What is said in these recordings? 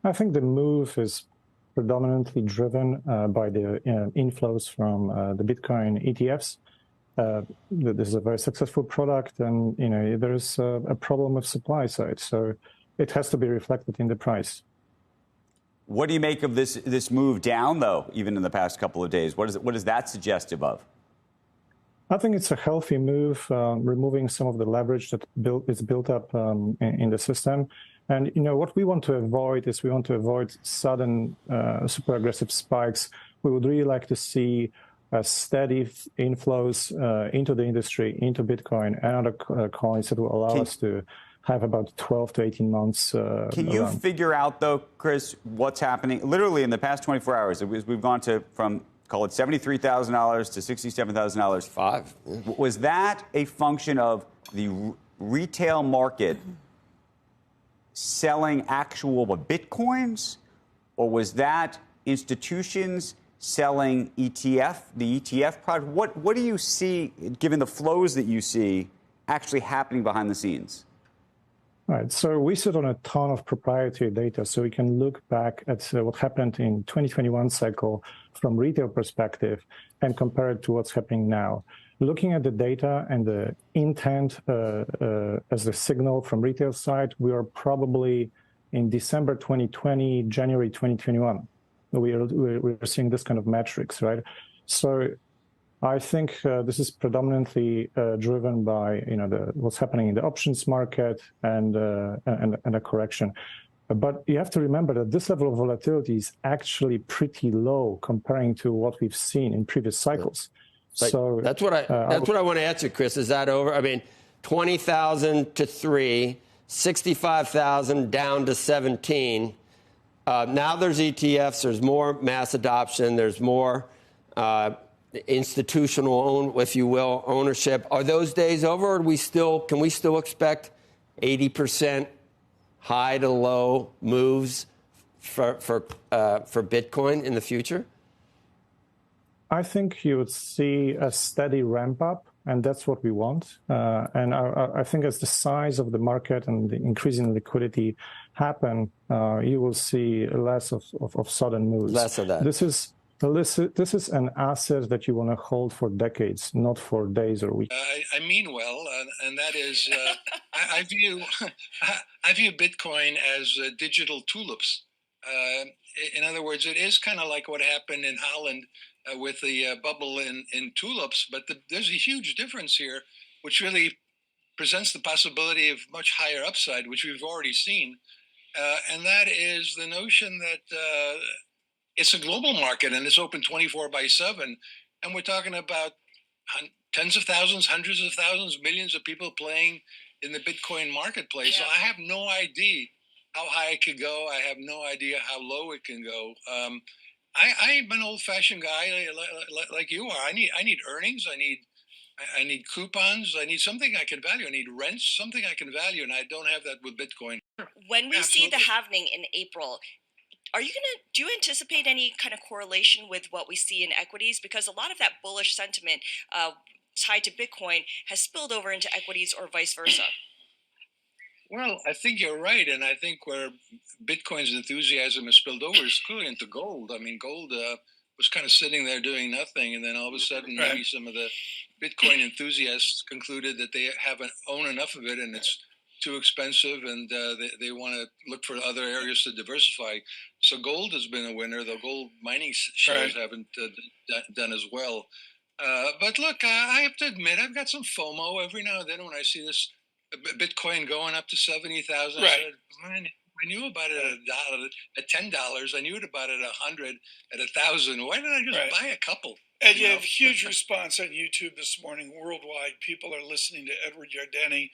I think the move is predominantly driven by the inflows from the Bitcoin ETFs. This is a very successful product, and there's a problem with supply side, so it has to be reflected in the price. What do you make of this move down, though, even in the past couple of days? What is that suggestive of? I think it's a healthy move, removing some of the leverage that is built up in the system. And what we want to avoid is sudden, super aggressive spikes. We would really like to see steady inflows into the industry, into Bitcoin and other coins that will allow us to have about 12 to 18 months. Can you figure out, though, Chris, what's happening? Literally in the past 24 hours, we've gone from, call it $73,000 to $67,000. Five. Yeah. Was that a function of the retail market selling actual Bitcoins, or was that institutions selling the ETF product? What do you see, given the flows that you see, actually happening behind the scenes? Right. So we sit on a ton of proprietary data, so we can look back at what happened in 2021 cycle from retail perspective and compare it to what's happening now. Looking at the data and the intent as the signal from retail side, we are probably in December 2020, January 2021. We're seeing this kind of metrics, right? So I think this is predominantly driven by what's happening in the options market and a correction. But you have to remember that this level of volatility is actually pretty low comparing to what we've seen in previous cycles. But so that's what I want to answer, Chris. Is that over? I mean, 20,000 to 3, 65,000 down to 17. Now there's ETFs. There's more mass adoption. There's more institutional, if you will, ownership. Are those days over, or can we still expect 80% high to low moves for Bitcoin in the future? I think you would see a steady ramp up, and that's what we want. And I think as the size of the market and the increasing liquidity happen, you will see less of sudden moves. Less of that. This is an asset that you want to hold for decades, not for days or weeks. I mean well, and that is, I view Bitcoin as digital tulips. In other words, it is kind of like what happened in Holland with the bubble in tulips, but there's a huge difference here, which really presents the possibility of much higher upside, which we've already seen, and that is the notion that it's a global market and it's open 24/7, and we're talking about tens of thousands, hundreds of thousands, millions of people playing in the Bitcoin marketplace. Yeah. So I have no idea how high it could go. I have no idea how low it can go. I'm an old-fashioned guy like you are. I need earnings. I need coupons. I need something I can value. I need rents, something I can value, and I don't have that with Bitcoin. When we see the halving in April, do you anticipate any kind of correlation with what we see in equities? Because a lot of that bullish sentiment tied to Bitcoin has spilled over into equities or vice versa. Well, I think you're right, and I think where Bitcoin's enthusiasm has spilled over is clearly into gold. I mean, gold was kind of sitting there doing nothing, and then all of a sudden, maybe some of the Bitcoin enthusiasts concluded that they haven't owned enough of it, and it's too expensive, and they want to look for other areas to diversify. So gold has been a winner, though gold mining shares haven't done as well. But look, I have to admit, I've got some FOMO every now and then when I see this Bitcoin going up to 70,000. Right. I knew about it at $10. I knew about it at 100, at 1,000. Why didn't I just buy a couple? And you have huge response on YouTube this morning worldwide. People are listening to Edward Yardeni.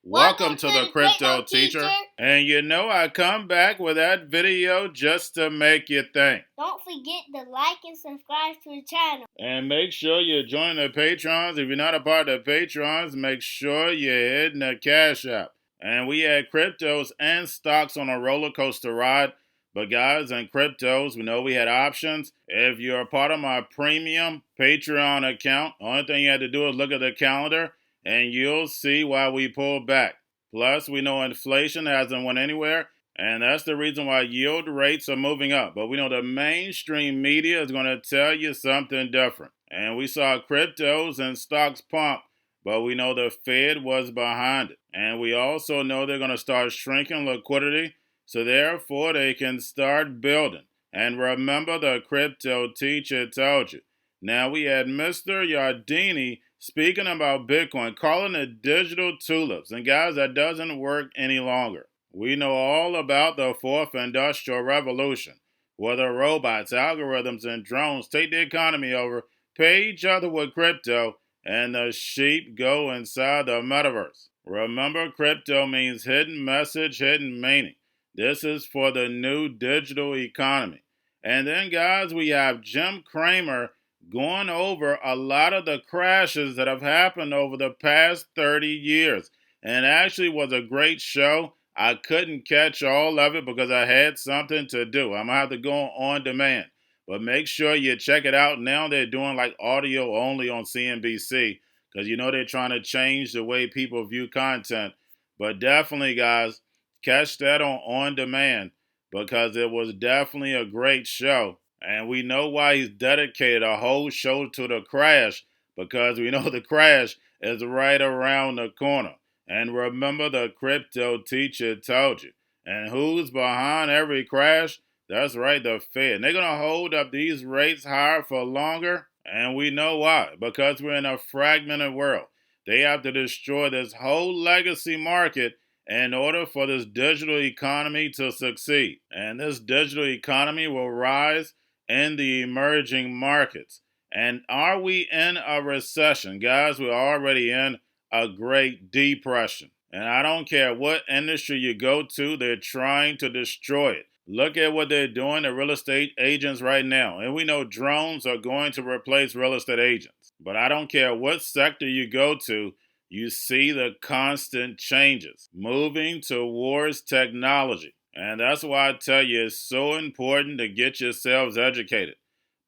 Welcome to the Crypto Teacher. And I come back with that video just to make you think. Don't forget to like and subscribe to the channel. And make sure you join the Patrons. If you're not a part of the Patrons, make sure you're hitting the Cash App. And we had cryptos and stocks on a roller coaster ride. But guys, in cryptos, we know we had options. If you're a part of my premium Patreon account, only thing you have to do is look at the calendar, and you'll see why we pulled back. Plus, we know inflation hasn't went anywhere, And that's the reason why yield rates are moving up. But we know the mainstream media is going to tell you something different. And we saw cryptos and stocks pump, but we know the Fed was behind it. And we also know they're going to start shrinking liquidity, so therefore they can start building. And remember, the crypto teacher told you. Now we had Mr. Yardini speaking about Bitcoin, calling it digital tulips. And guys, that doesn't work any longer. We know all about the fourth industrial revolution, where the robots, algorithms, and drones take the economy over, pay each other with crypto, and the sheep go inside the metaverse. Remember, crypto means hidden message, hidden meaning. This is for the new digital economy. And then, guys, we have Jim Cramer going over a lot of the crashes that have happened over the past 30 years. And actually was a great show. I couldn't catch all of it because I had something to do. I'm going to have to go on demand. But make sure you check it out. Now they're doing like audio only on CNBC because you know they're trying to change the way people view content. But definitely, guys, catch that on demand because it was definitely a great show. And we know why he's dedicated a whole show to the crash because we know the crash is right around the corner. And remember, the crypto teacher told you. And who's behind every crash? That's right, the Fed. And they're going to hold up these rates higher for longer. And we know why. Because we're in a fragmented world. They have to destroy this whole legacy market in order for this digital economy to succeed. And this digital economy will rise in the emerging markets. And are we in a recession? Guys, we're already in a great depression. And I don't care what industry you go to, they're trying to destroy it. Look at what they're doing to real estate agents right now. And we know drones are going to replace real estate agents. But I don't care what sector you go to, you see the constant changes moving towards technology. And that's why I tell you it's so important to get yourselves educated.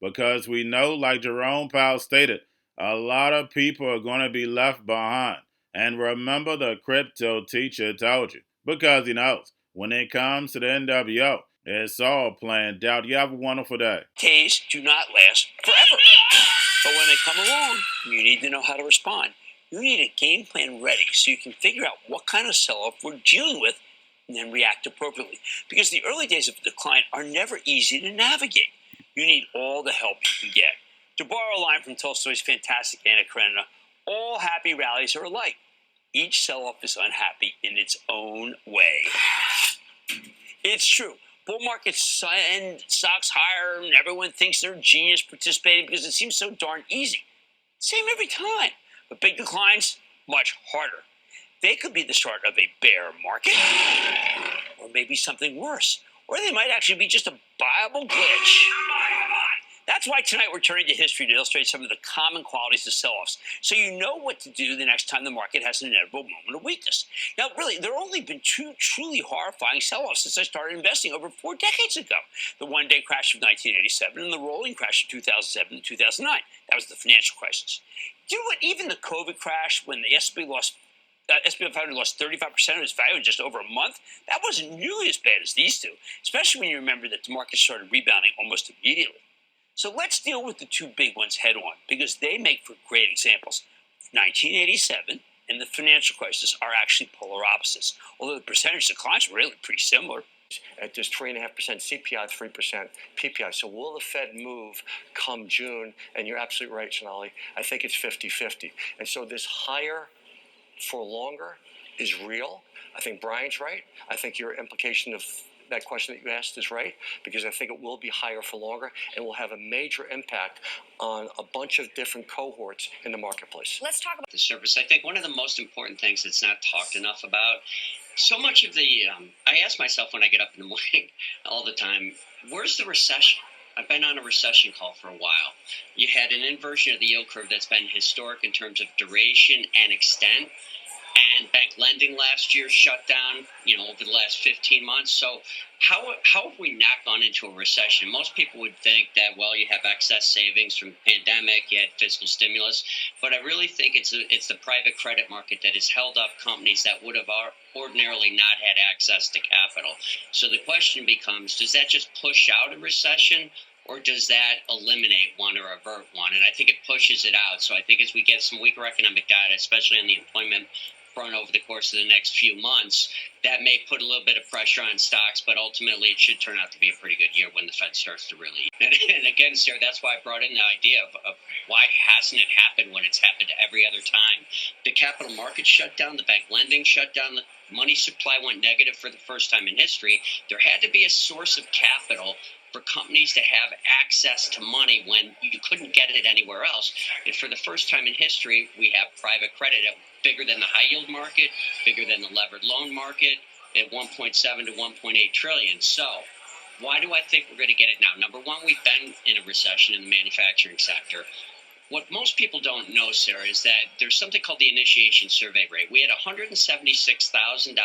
Because we know, like Jerome Powell stated, a lot of people are going to be left behind. And remember, the crypto teacher told you. Because he knows, when it comes to the NWO, it's all planned out. You have a wonderful day. Days do not last forever. But when they come along, you need to know how to respond. You need a game plan ready so you can figure out what kind of sell-off we're dealing with and then react appropriately. Because the early days of decline are never easy to navigate. You need all the help you can get. To borrow a line from Tolstoy's fantastic Anna Karenina, all happy rallies are alike. Each sell-off is unhappy in its own way. It's true. Bull markets send stocks higher and everyone thinks they're a genius participating because it seems so darn easy. Same every time. But big declines, much harder. They could be the start of a bear market, or maybe something worse. Or they might actually be just a viable glitch. That's why tonight we're turning to history to illustrate some of the common qualities of sell-offs, so you know what to do the next time the market has an inevitable moment of weakness. Now, really, there have only been two truly horrifying sell-offs since I started investing over 4 decades ago. The one-day crash of 1987 and the rolling crash of 2007 and 2009. That was the financial crisis. Do you know what? Even the COVID crash, when the S&P 500 lost 35% of its value in just over a month, that wasn't nearly as bad as these two, especially when you remember that the market started rebounding almost immediately. So let's deal with the two big ones head on, because they make for great examples. 1987 and the financial crisis are actually polar opposites, although the percentage declines are really pretty similar. At just 3.5% CPI, 3% PPI. So will the Fed move come June? And you're absolutely right, Sonali. I think it's 50-50. And so this higher for longer is real. I think Brian's right. I think your implication of that question that you asked is right, because I think it will be higher for longer and will have a major impact on a bunch of different cohorts in the marketplace. Let's talk about the service. I think one of the most important things that's not talked enough about, so much of the, I ask myself when I get up in the morning all the time, where's the recession? I've been on a recession call for a while. You had an inversion of the yield curve that's been historic in terms of duration and extent. And bank lending last year shut down, over the last 15 months. So how have we not gone into a recession? Most people would think that, well, you have excess savings from the pandemic, you had fiscal stimulus, but I really think it's the private credit market that has held up companies that would have ordinarily not had access to capital. So the question becomes, does that just push out a recession, or does that eliminate one or avert one? And I think it pushes it out. So I think as we get some weaker economic data, especially on the employment front over the course of the next few months, that may put a little bit of pressure on stocks, but ultimately it should turn out to be a pretty good year when the Fed starts to really. And again, Sarah, that's why I brought in the idea of why hasn't it happened when it's happened every other time? The capital markets shut down, the bank lending shut down, the money supply went negative for the first time in history. There had to be a source of capital for companies to have access to money when you couldn't get it anywhere else. And for the first time in history, we have private credit bigger than the high yield market, bigger than the levered loan market, at 1.7 to 1.8 trillion. So why do I think we're going to get it now? Number one, we've been in a recession in the manufacturing sector. What most people don't know, Sarah, is that there's something called the initiation survey rate. We had 176,000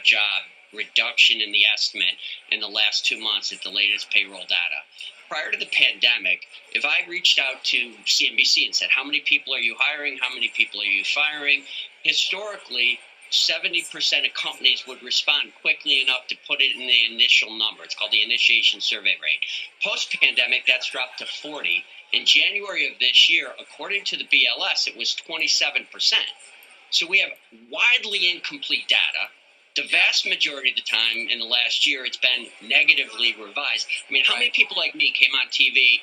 job reduction in the estimate in the last 2 months at the latest payroll data. Prior to the pandemic, if I reached out to CNBC and said, how many people are you hiring? How many people are you firing? Historically, 70% of companies would respond quickly enough to put it in the initial number. It's called the initiation survey rate. Post-pandemic, that's dropped to 40. In January of this year, according to the BLS, it was 27%. So we have widely incomplete data. The vast majority of the time in the last year, it's been negatively revised. I mean, how many people like me came on TV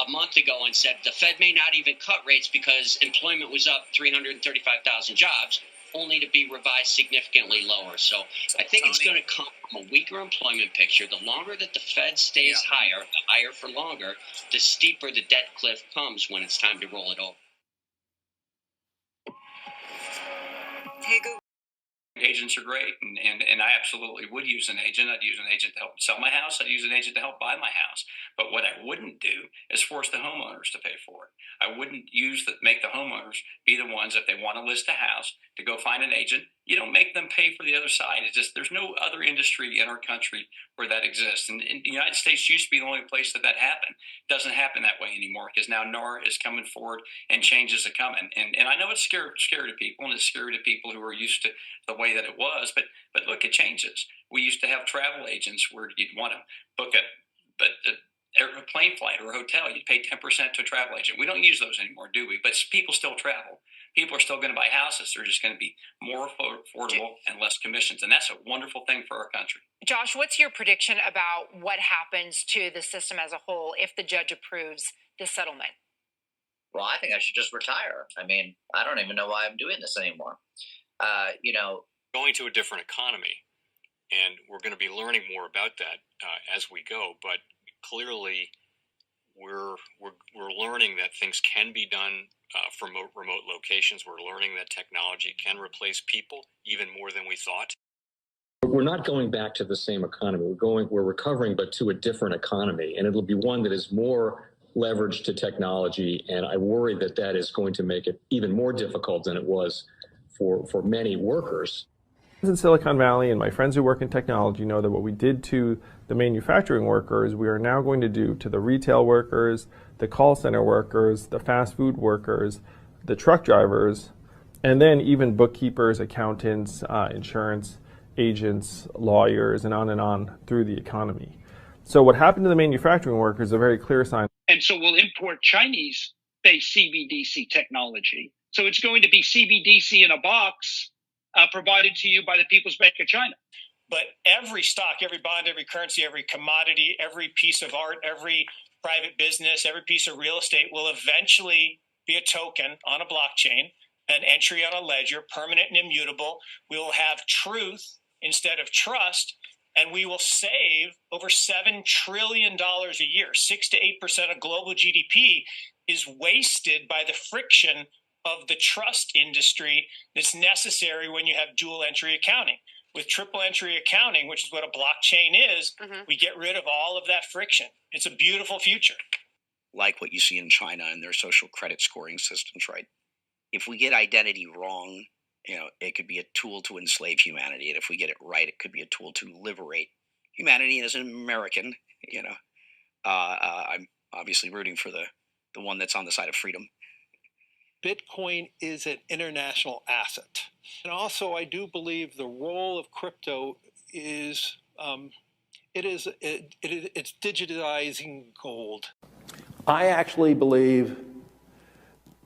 a month ago and said the Fed may not even cut rates because employment was up 335,000 jobs, only to be revised significantly lower? So I think it's going to come from a weaker employment picture. The longer that the Fed stays higher, the higher for longer, the steeper the debt cliff comes when it's time to roll it over. Agents are great, and I absolutely would use an agent. I'd use an agent to help sell my house. I'd use an agent to help buy my house. But what I wouldn't do is force the homeowners to pay for it. I wouldn't make the homeowners be the ones, if they want to list a house, to go find an agent. You don't make them pay for the other side. It's just, there's no other industry in our country where that exists. And the United States used to be the only place that happened. It doesn't happen that way anymore, because now NAR is coming forward and changes are coming. And I know it's scary to people, and it's scary to people who are used to the way that it was. But look, it changes. We used to have travel agents where you'd want to book a plane flight or a hotel. You'd pay 10% to a travel agent. We don't use those anymore, do we? But people still travel. People are still going to buy houses. They're just going to be more affordable and less commissions. And that's a wonderful thing for our country. Josh, what's your prediction about what happens to the system as a whole if the judge approves this settlement? Well, I think I should just retire. I mean, I don't even know why I'm doing this anymore. Going to a different economy, and we're going to be learning more about that as we go. But clearly, we're learning that things can be done from remote locations. We're learning that technology can replace people even more than we thought. We're not going back to the same economy. We're recovering, but to a different economy, and it'll be one that is more leveraged to technology. And I worry that is going to make it even more difficult than it was for many workers. In Silicon Valley, and my friends who work in technology know that what we did to the manufacturing workers, we are now going to do to the retail workers, the call center workers, the fast food workers, the truck drivers, and then even bookkeepers, accountants, insurance agents, lawyers, and on through the economy. So what happened to the manufacturing workers is a very clear sign. And so we'll import Chinese-based CBDC technology. So it's going to be CBDC in a box provided to you by the People's Bank of China. But every stock, every bond, every currency, every commodity, every piece of art, every private business, every piece of real estate will eventually be a token on a blockchain, an entry on a ledger, permanent and immutable. We will have truth instead of trust, and we will save over $7 trillion a year. 6 to 8% of global GDP is wasted by the friction of the trust industry that's necessary when you have dual entry accounting. With triple entry accounting, which is what a blockchain is, we get rid of all of that friction. It's a beautiful future. Like what you see in China and their social credit scoring systems, right? If we get identity wrong, it could be a tool to enslave humanity, and if we get it right, it could be a tool to liberate humanity. And as an American, I'm obviously rooting for the one that's on the side of freedom. Bitcoin is an international asset. And also, I do believe the role of crypto is it's digitizing gold. I actually believe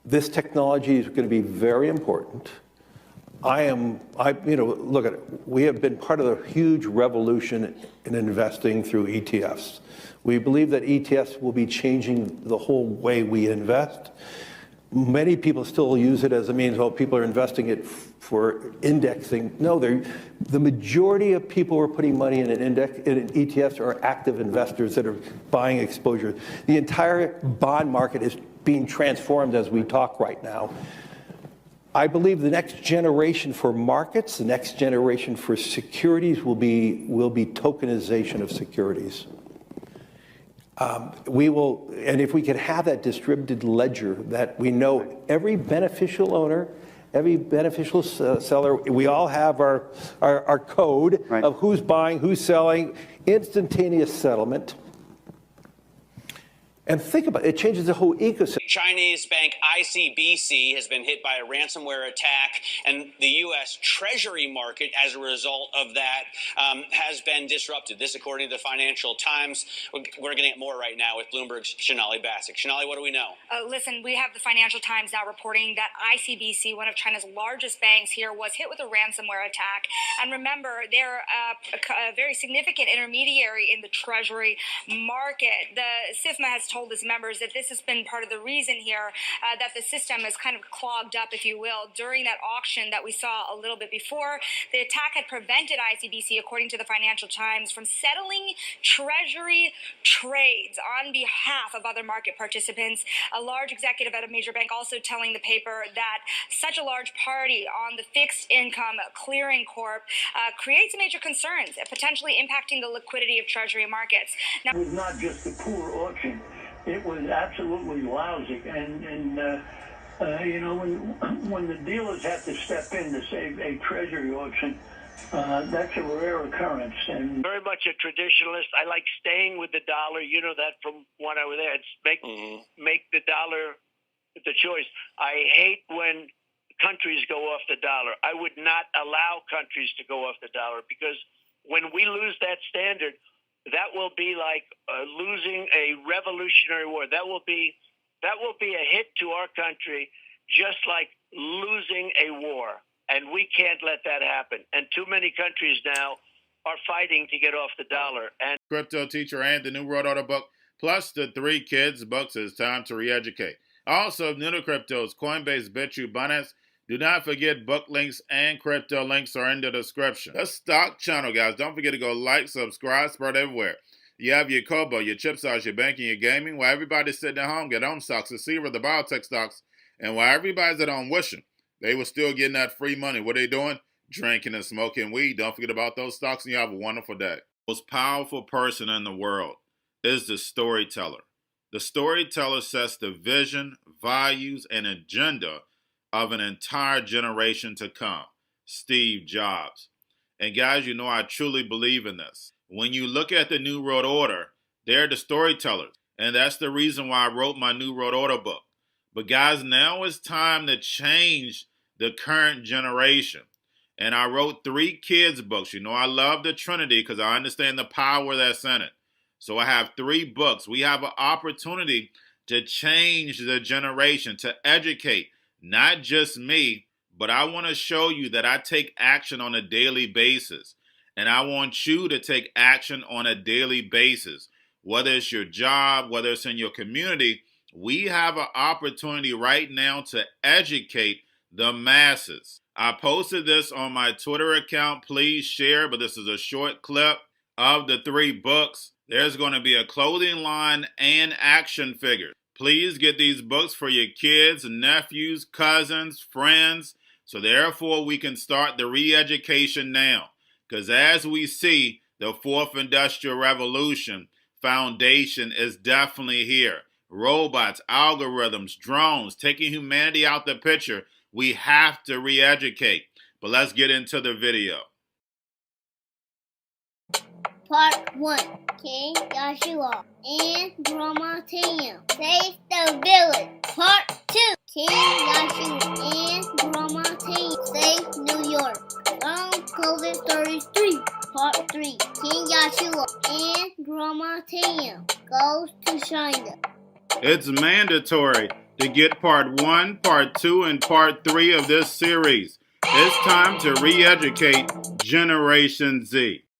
this technology is going to be very important. Look at it. We have been part of the huge revolution in investing through ETFs. We believe that ETFs will be changing the whole way we invest. Many people still use it as a means, people are investing it for indexing. No, the majority of people who are putting money in ETFs are active investors that are buying exposure. The entire bond market is being transformed as we talk right now. I believe the next generation for markets, the next generation for securities will be tokenization of securities. And if we could have that distributed ledger that we know every beneficial owner, every beneficial seller, we all have our code of who's buying, who's selling, instantaneous settlement. And think about it, it changes the whole ecosystem. Chinese bank ICBC has been hit by a ransomware attack, and the U.S. Treasury market, as a result of that, has been disrupted. This, according to the Financial Times. We're getting at more right now with Bloomberg's Shonali Bassick. Shonali, what do we know? Listen, we have the Financial Times now reporting that ICBC, one of China's largest banks here, was hit with a ransomware attack. And remember, they're a very significant intermediary in the Treasury market. The SIFMA has told its members that this has been part of the reason here that the system is kind of clogged up, if you will, during that auction that we saw a little bit before. The attack had prevented ICBC, according to the Financial Times, from settling Treasury trades on behalf of other market participants. A large executive at a major bank also telling the paper that such a large party on the fixed income clearing corp creates major concerns, potentially impacting the liquidity of Treasury markets. Now, it was not just a poor auction. It was absolutely lousy, and when the dealers have to step in to save a treasury auction, that's a rare occurrence. And very much a traditionalist. I like staying with the dollar. You know that from when I was there. It's make the dollar the choice. I hate when countries go off the dollar. I would not allow countries to go off the dollar, because when we lose that standard, that will be like losing a revolutionary war. That will be a hit to our country, just like losing a war. And we can't let that happen. And too many countries now are fighting to get off the dollar. And Cryptoteacher and the new World Order book, plus the 3 kids books. It's time to re-educate. Also, new to cryptos, Coinbase, Bitrue, Binance. Do not forget book links and crypto links are in the description. The stock channel, guys. Don't forget to go like, subscribe, spread everywhere. You have your Kobo, your chip stocks, your banking, your gaming. While everybody's sitting at home, get home stocks, the Seaver, the biotech stocks. And while everybody's at home wishing, they were still getting that free money. What are they doing? Drinking and smoking weed. Don't forget about those stocks, and you have a wonderful day. The most powerful person in the world is the storyteller. The storyteller sets the vision, values, and agenda of an entire generation to come. Steve Jobs. And guys, you know I truly believe in this. When you look at the New World Order, they're the storytellers. And that's the reason why I wrote my New World Order book. But guys, now it's time to change the current generation. And I wrote 3 kids books. You know I love the Trinity because I understand the power that's in it. So I have 3 books. We have an opportunity to change the generation, to educate. Not just me, but I want to show you that I take action on a daily basis. And I want you to take action on a daily basis. Whether it's your job, whether it's in your community, we have an opportunity right now to educate the masses. I posted this on my Twitter account. Please share, but this is a short clip of the 3 books. There's going to be a clothing line and action figures. Please get these books for your kids, nephews, cousins, friends, so therefore we can start the re-education now. Because as we see, the 4th Industrial Revolution foundation is definitely here. Robots, algorithms, drones, taking humanity out the picture. We have to re-educate. But let's get into the video. Part 1. King Joshua and Grandma Tam save the village. Part 2. King Joshua and Grandma Tam save New York from COVID Stories 3. Part 3. King Joshua and Grandma Tam goes to China. It's mandatory to get part 1, part 2, and part 3 of this series. It's time to re-educate Generation Z.